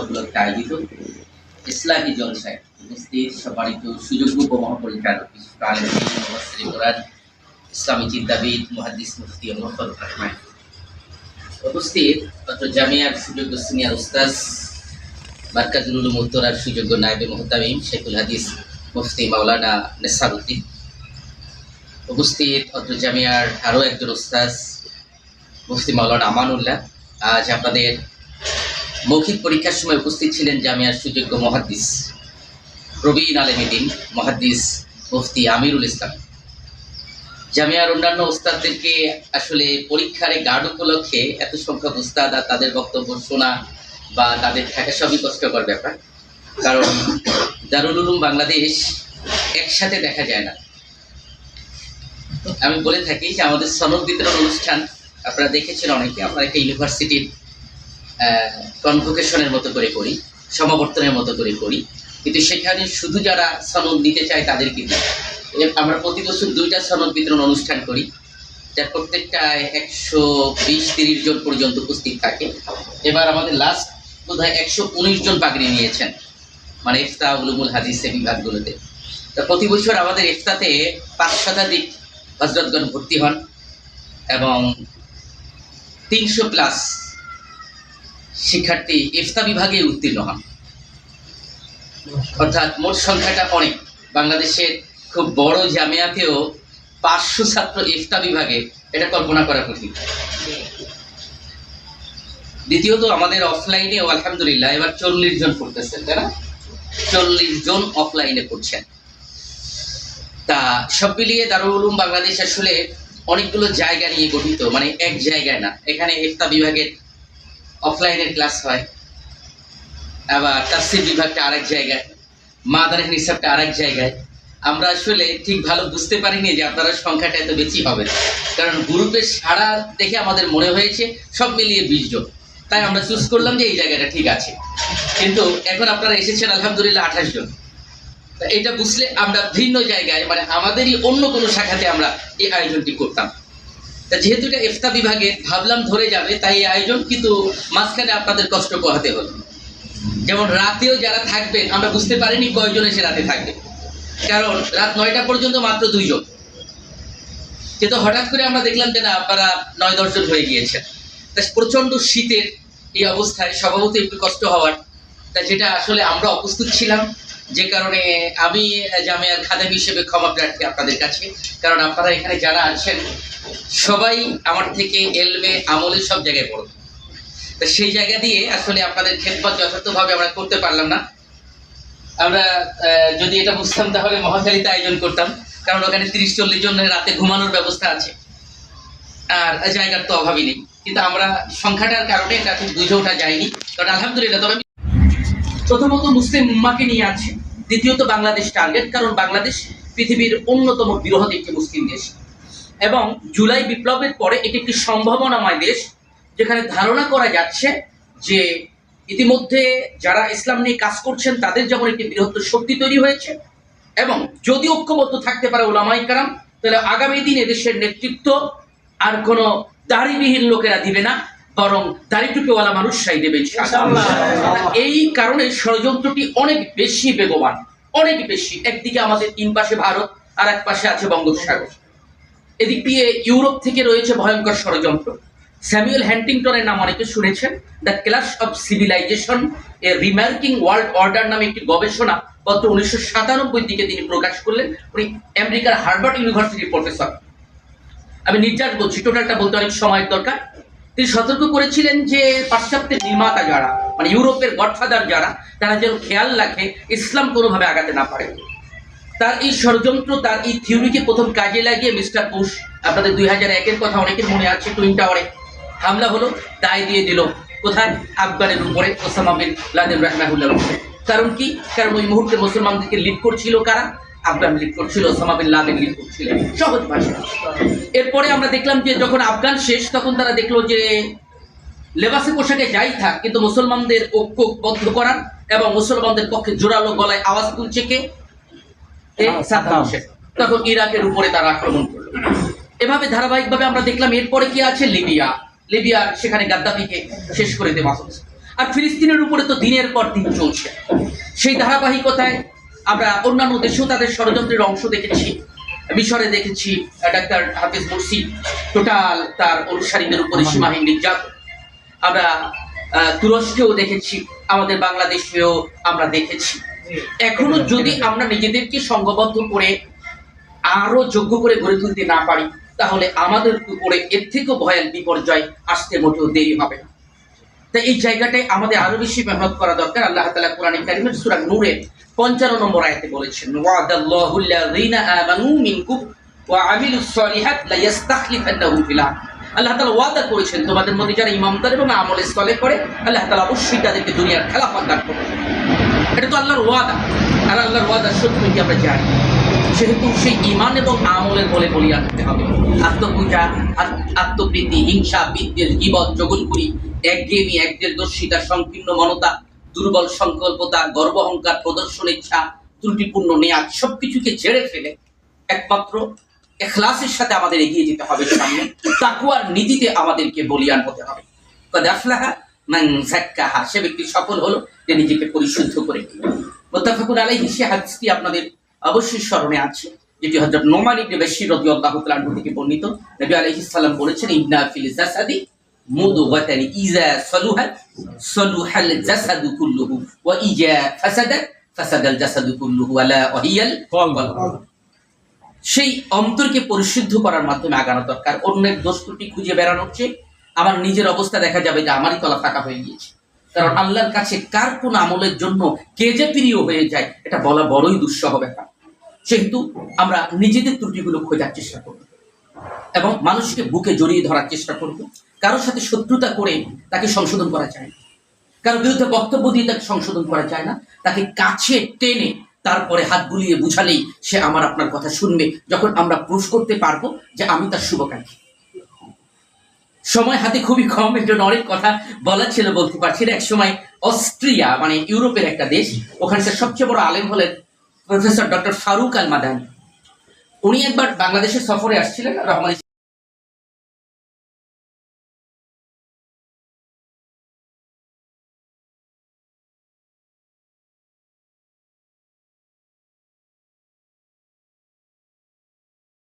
উপলক্ষে আয়োজিত ইসলামী জলসায় উপস্থিত সম্মানিত সুযোগ্য উপমহাপরিচালক বিশিষ্ট আলেম মুফাসসির কোরআন ইসলামী চিন্তাবিদ মুহাদ্দিস মুফতি মুহম্মদ রহমান উপস্থিত জামিয়ার সুযোগ্য সিনিয়র উস্তাদ মার্কাজুল উলুম উত্তরার সুযোগ্য নায়েবে মুহতামিম শেখুল হাদিস মুফতি মাওলানা নেসারউদ্দিন উপস্থিত জামিয়ার আরও একজন উস্তাদ মুফতি মাওলানা আমানুল্লাহ। আজ আপনাদের মৌখিক পরীক্ষার সময় উপস্থিত ছিলেন জামিয়ার সুযোগ্য মুহাদ্দিস প্রবীণ আলেমীদ্দিন মুহাদ্দিস মুফতি আমিরুল ইসলাম। জামিয়ার অন্যান্য উস্তাদদেরকে আসলে পরীক্ষার গার্ড উপলক্ষে এত সংখ্যক উস্তাদ আর তাদের বক্তব্য শোনা বা তাদের থাকা সবই কষ্টকর ব্যাপার, কারণ দারুল উলুম বাংলাদেশ একসাথে দেখা যায় না। আমি বলে থাকি যে আমাদের সনদ বিতরণ অনুষ্ঠান আপনারা দেখেছেন অনেকে, আমরা একটা ইউনিভার্সিটির কনভোকেশনের মতো করে করি, সমাবর্তনের মতো করে করি, কিন্তু সেখানে শুধু যারা সনদ নিতে চায় তাদের কিন্তু আমরা প্রতি বছর 2টা সনদ বিতরণ অনুষ্ঠান করি, যার প্রত্যেকটায় 120-30 জন পর্যন্ত উপস্থিত থাকে। এবার আমাদের লাস্ট বোধহয় 119 জন পাগড়ি নিয়েছেন, মানে ইফতা উলুমুল হাদিসের বিভাগগুলোতে। তো প্রতি বছর আমাদের ইফতাতে 5 শতাধিক হজরতগণ ভর্তি হন এবং 300+ শিক্ষার্থী ইফতা বিভাগে উত্তীর্ণ হন, অর্থাৎ মোট সংখ্যাটা অনেক। বাংলাদেশের খুব বড় জামিয়াতেও 500 ছাত্র ইফতা বিভাগে, এটা কল্পনা করা কঠিন। দ্বিতীয়ত আমাদের অফলাইনেও আলহামদুলিল্লাহ এবার 40 জন পড়তেছেন, তাই না? 40 জন অফলাইনে পড়ছেন। তা সব মিলিয়ে দারুল উলুম বাংলাদেশ আসলে অনেকগুলো জায়গা নিয়ে গঠিত, মানে এক জায়গায় না। এখানে ইফতা বিভাগের অফলাইনের ক্লাস হয়, আবার তাফসীর বিভাগটা আরেক জায়গায়, মাদারিস নিসাবটা আরেক জায়গায়। আমরা আসলে ঠিক ভালো বুঝতে পারিনি যে আপনারা সংখ্যাটা এত বেশি হবে, কারণ গ্রুপের সাড়া দেখে আমাদের মনে হয়েছে সব মিলিয়ে 20 জন, তাই আমরা চুজ করলাম যে এই জায়গাটা ঠিক আছে। কিন্তু এখন আপনারা এসেছেন আলহামদুলিল্লাহ 28 জন। তা এটা বুঝলে আমরা ভিন্ন জায়গায়, মানে আমাদেরই অন্য কোনো শাখাতে আমরা এই আয়োজনটি করতাম। তা যেহেতু এটা ইফতা বিভাগে ভাবলাম ধরে যাবে, তাই এই আয়োজন, কিন্তু মাঝখানে আপনাদের কষ্ট পোহাতে হলো। যেমন রাতেও যারা থাকবেন আমরা বুঝতে পারিনি কয়জন এসে রাতে থাকবে, কারণ রাত 9টা পর্যন্ত মাত্র 2 জন, কিন্তু হঠাৎ করে আমরা দেখলাম যে না, আপনারা 9-10 জন হয়ে গিয়েছেন। তা প্রচণ্ড শীতের এই অবস্থায় স্বভাবত একটু কষ্ট হওয়ার, তা যেটা আসলে আমরা অপ্রস্তুত ছিলাম, যে কারণে আমি জামিয়ার খাদেম হিসেবে ক্ষমা প্রার্থী আপনাদের কাছে। কারণ আপনারা এখানে যারা আছেন সবাই আমার থেকে এলমে আমলে সব জায়গায় বড়, তা সেই জায়গা দিয়ে আসলে আপনাদের খেদমত যথার্থভাবে আমরা করতে পারলাম না। আমরা যদি এটা বুঝতাম তাহলে মহাখালীতে আয়োজন করতাম, কারণ ওখানে 30-40 জনের রাতে ঘুমানোর ব্যবস্থা আছে, আর জায়গার তো অভাবই নেই। কিন্তু আমরা সংখ্যাটার কারণে এটা ঠিক বুঝে ওঠা যায়নি। কারণ আলহামদুলিল্লাহ, তবে প্রথমত মুসলিম উম্মাহকে নিয়ে আছে, দ্বিতীয়ত বাংলাদেশ টার্গেট, কারণ বাংলাদেশ পৃথিবীর অন্যতম বৃহৎ একটি মুসলিম দেশ এবং জুলাই বিপ্লবের পরে এটি একটি সম্ভাবনাময় দেশ, যেখানে ধারণা করা যাচ্ছে যে ইতিমধ্যে যারা ইসলাম নিয়ে কাজ করছেন তাদের যেমন একটি বৃহত্তর শক্তি তৈরি হয়েছে, এবং যদি ঐক্যবদ্ধ থাকতে পারে উলামায়ে কেরাম, তাহলে আগামী দিনে দেশের নেতৃত্ব আর কোনো দাড়িবিহীন লোকেরা দিবে না, বরং দাড়ি টুপিওয়ালা মানুষরাই দেবে ইনশাআল্লাহ। এই কারণে ষড়যন্ত্রটি অনেক বেশি বেগবান, অনেক বেশি। একদিকে আমাদের 3 পাশে ভারত, আর এক পাশে আছে বঙ্গোপসাগর। এদিক দিয়ে ইউরোপ থেকে রয়েছে ভয়ঙ্কর ষড়যন্ত্র। স্যামুয়েল হ্যান্টিংটনের নাম অনেকে শুনেছেন। দ্য ক্লাশ অফ সিভিলাইজেশন এ রিমার্কিং ওয়ার্ল্ড অর্ডার নামে একটি গবেষণা পত্র 1997 দিকে তিনি প্রকাশ করলেন। উনি আমেরিকার হার্ভার্ড ইউনিভার্সিটির প্রফেসর। আমি নির্যাস বলছি, টোটালটা বলতে অনেক সময়ের দরকার। তিনি সতর্ক করেছিলেন যে পাশ্চাত্যের নির্মাতা যারা, মানে ইউরোপের গডফাদার যারা, তারা যেন খেয়াল রাখে ইসলাম কোনোভাবে আগাতে না পারে। তার এই ষড়যন্ত্র, তার এই থিওরিকে প্রথম কাজে লাগিয়ে মিস্টার বুশ, আপনাদের 2001-এর কথা অনেকের মনে আছে, টুইন টাওয়ারে হামলা হলো, দায় দিয়ে দিল কোথায়? আফগানের উপরে, ওসামা বিন লাদেন রাহমাহুল্লাহর উপরে। কারণ কি? কারণ ওই মুহূর্তে মুসলমানদেরকে লিড করছিল কারা? আফগান লিড করছিল, ওসামা বিন লাদেন লিড করছিল, সহজ ভাষা। এরপরে আমরা দেখলাম যে যখন আফগান শেষ, তখন তারা দেখলো যে লেবাসে পোশাকে যাই থাক, কিন্তু মুসলমানদের ঐক্যবদ্ধ করার এবং মুসলমানদের পক্ষে জোরালো গলায় আওয়াজ তুলছে কে? সাদ্দাম হোসেন। তখন ইরাকের উপরে তারা আক্রমণ করলো। এভাবে ধারাবাহিকভাবে আমরা দেখলাম। এরপরে কি আছে? লিবিয়া, সেখানে গাদ্দাফিকে শেষ করে দেওয়া হচ্ছে। আর ফিলিস্তিনের উপরে তো দিনের পর দিন চলছে। সেই ধারাবাহিকতায় আমরা অন্যান্য দেশেও তাদের ষড়যন্ত্রের অংশ দেখেছি। মিশরে দেখেছি ডাক্তার হাফিজ মুরসি টোটাল তার অনুসারীদের উপরে সীমাহীন নির্যাতন। আমরা তুরস্কেও দেখেছি, আমাদের বাংলাদেশেও আমরা দেখেছি। এখনো যদি আমরা নিজেদেরকে সংঘবদ্ধ করে আরো যোগ্য করে গড়ে তুলতে না পারি, তাহলে আমাদের উপরে এর থেকেও ভয়াল বিপর্যয় আসতে মোটেও দেরি হবে না। তাই এই জায়গাটায় আমাদের আরো বেশি মেহনত করা দরকার। আল্লাহ তাআলা কোরআনে কারিমের সূরা নূরের 55 নম্বর আয়াতে বলেছেন, ওয়াদাল্লাহু আল্লাযীনা আমানু মিনকুম ওয়া আমিলুস সলিহাত লা ইস্তাখলিফান্নাহুম ফিল আরদ। আল্লাহ তাআলা ওয়াদা করেছেন তোমাদের মধ্যে যারা ঈমানদার এবং আমলে সালেহ করে, আল্লাহ তাআলা অবশ্যই তাদেরকে দুনিয়ার খেলাফত দান করবেন। এটা তো আল্লাহর ওয়াদা, আর আল্লাহর ওয়াদা সত্য কি আমরা জানি। সেহেতু সেই ঈমান এবং আমলের বলে বলিয়ান হতে হবে। আত্মপূজা, আত্মপ্রীতি, হিংসা, বিদ্বেষ, গীবত, জগলপুরি, একঘেয়েমি, একদেশদর্শিতা, সংকীর্ণ মনতা, দুর্বল সংকল্পতা, গর্ব অহংকার, প্রদর্শন ইচ্ছা, ত্রুটিপূর্ণ নেয়াজ সবকিছুকে ঝেড়ে ফেলে একমাত্র ইখলাসের সাথে আমাদের এগিয়ে যেতে হবে সামনে। তাকওয়ার নীতিতে আমাদেরকে বলিয়ান হতে হবে। কদ আফলাহা মান যাক্কাহা, সে ব্যক্তি সফল হলো যে নিজেকে পরিশুদ্ধ করে নিল। মুত্তাফাকুন আলাইহি, সে হাদিসটি আপনাদের অবশ্যই স্মরণে আছে, যেটি হযরত নোমান ইবনে বাশীর রাদিয়াল্লাহু তাআলা আনহু থেকে বর্ণিত। নবী আলাইহিস সালাম বলেছেন, ইন্না ফিল জাসাদি মুদগাতান ইযা সালুহাত সালুহাল জাসাদু কুল্লুহু ওয়া ইযা ফাসাদাত ফাসাদাল জাসাদু কুল্লুহু ওয়ালা ওয়াহিয়াল কলব। সেই অন্তরকে পরিশুদ্ধ করার মাধ্যমে আগানো দরকার। অন্যের দোষ ত্রুটি খুঁজে বেড়ানোর চেয়ে আমার নিজের অবস্থা দেখা যাবে যে আমারই তলা ফাঁকা হয়ে গিয়েছে। কারণ আল্লাহর কাছে কার কোন আমলের জন্য কে যে প্রিয় হয়ে যায় এটা বলা বড়ই দুঃসহ ব্যাপার। সেহেতু আমরা নিজেদের ত্রুটিগুলো খোঁজার চেষ্টা করব এবং মানুষকে বুকে জড়িয়ে ধরার চেষ্টা করব। কারোর সাথে শত্রুতা করে তাকে সংশোধন করা যায় না, কারোর বিরুদ্ধে বক্তব্য দিয়ে তাকে সংশোধন করা যায় না। তাকে কাছে টেনে তারপরে হাত বুলিয়ে বুঝালেই সে আমার আপনার কথা শুনবে, যখন আমরা প্রুফ করতে পারবো যে আমি তার শুভকাঙ্ক্ষী। সময় হাতে খুবই কম, এর জন্য অনেক কথা বলা ছিল, বলতে পারছি না। এক সময় অস্ট্রিয়া, মানে ইউরোপের একটা দেশ, ওখানকার সবচেয়ে বড় আলেম হলেন প্রফেসর ডক্টর ফারুক আল মাদানী। উনি একবার বাংলাদেশের সফরে আসছিলেন। রহমান